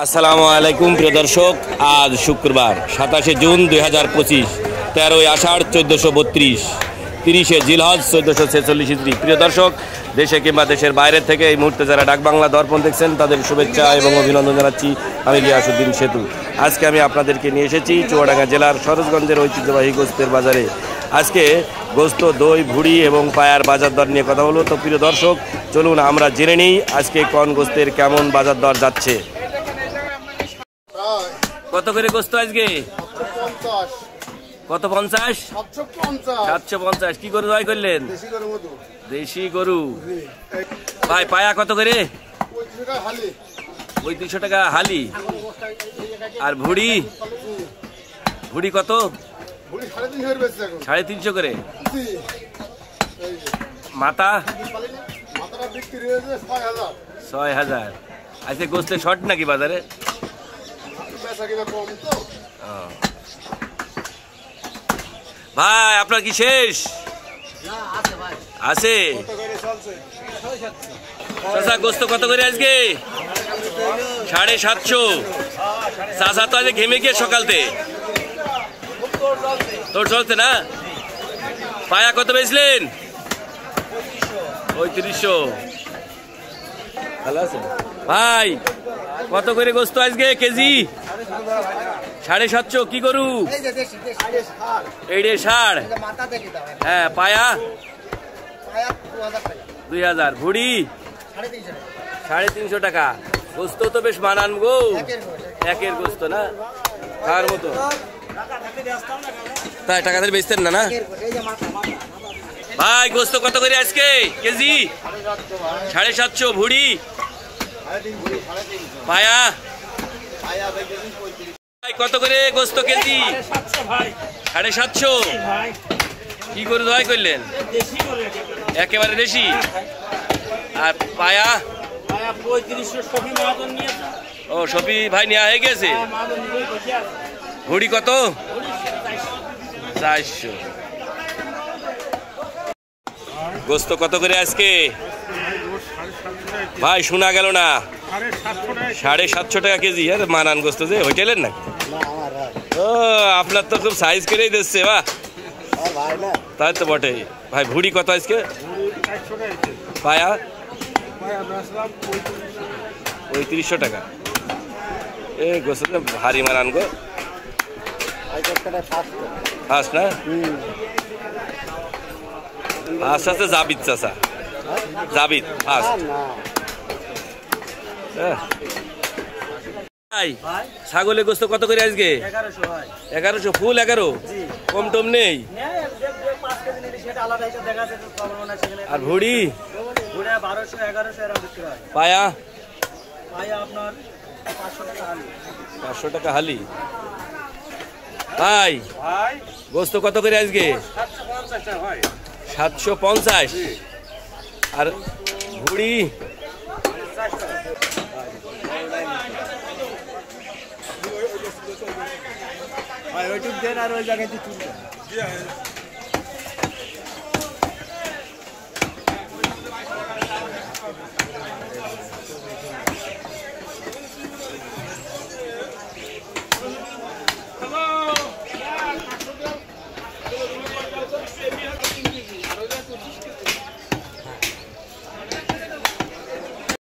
আসসালামু আলাইকুম প্রিয় দর্শক, আজ শুক্রবার 27 জুন 2025, 13 আষাঢ় 1432, 30 জিলহজ 1446 হিজরি। প্রিয় দর্শক, দেশে কিংবা দেশের বাইরে থেকে এই মুহূর্তে যারা ডাকবাংলা দর্পণ দেখছেন তাদের শুভেচ্ছা এবং অভিনন্দন জানাচ্ছি। আমি গিয়াসউদ্দিন সেতু। আজকে আমি আপনাদেরকে নিয়ে এসেছি চুয়াডাঙ্গা জেলার সরোজগঞ্জের ঐতিহ্যবাহী গোস্তের বাজারে। আজকে গোস্ত, দই, ভুড়ি এবং পায়ার বাজার দর নিয়ে কথা হলো। তো প্রিয় দর্শক, চলুন আমরা জেনে নিই আজকে কোন গোস্তের কেমন বাজার দর যাচ্ছে। কত করে গোস্ত আজকে? কত? 50? 750। কি গরু জয় করলেন? দেশি গরু। ভাই পায়া কত করে? 3500 টাকা হালি। আর ভুড়ি? ভুড়ি কত? 350 করে। মাথা? 6000। আজকে গোস্তের শর্ট নাকি বাজারে? ভাই আপনার কি শেষ আছে? গোস্ত কত করে আজকে? 750। চাচা তো আজকে ঘেমে গিয়ে সকালতে তোর চলছে না। পায়া কত বেচলেন? 3500। ভালো আছে ভাই? কত করে গোস্ত আজকে কেজি? 750। কি গরু? এইটা ষাড়। হ্যাঁ। পায়া? 2000। ভুড়ি? 350 টাকা। গোস্ত তো বেশ মানান গো, একের গোস্ত না, খাওয়ার মতো। তাই টাকা দিয়ে বেচতেন না? না ভাই, গোস্ত কত করে আজকে কেজি? 750। ভুড়ি? পায়া? কত করে গোস্ত কেজি? 750। কি করে দোয়াই করলেন? একেবারে দেশি। আর পায়া? ও শফি ভাই নেওয়া হয়ে গেছে। ভুড়ি কত? 400। গোস্ত কত করে আজকে ভাই? শোনা গেল না। 750 টাকা কেজি। আর মানান গোস্ত যে হোটেলের নাকি? ও আপনার তো খুব সাইজ করেই দিচ্ছে। বাহ, তাই তো বটে। ভাই ভুড়ি কত আজকে? পায়া? 3500 টাকা। এ গোস্ত ভারী মানান গো। ফার্স্ট না? ফার্স্ট আছে জাবিদ চাচা। জাবিদ ফার্স্ট। ছাগলের গোস্ত কত করে আজকে? 1100। ফুল 11? কম টম নেই? আর ভুড়ি? 1200-1100। পায়া? 500 টাকা হালি। ভাই গোস্ত কত করে আজকে? 750। আর ভুড়ি? ওই জায়গায়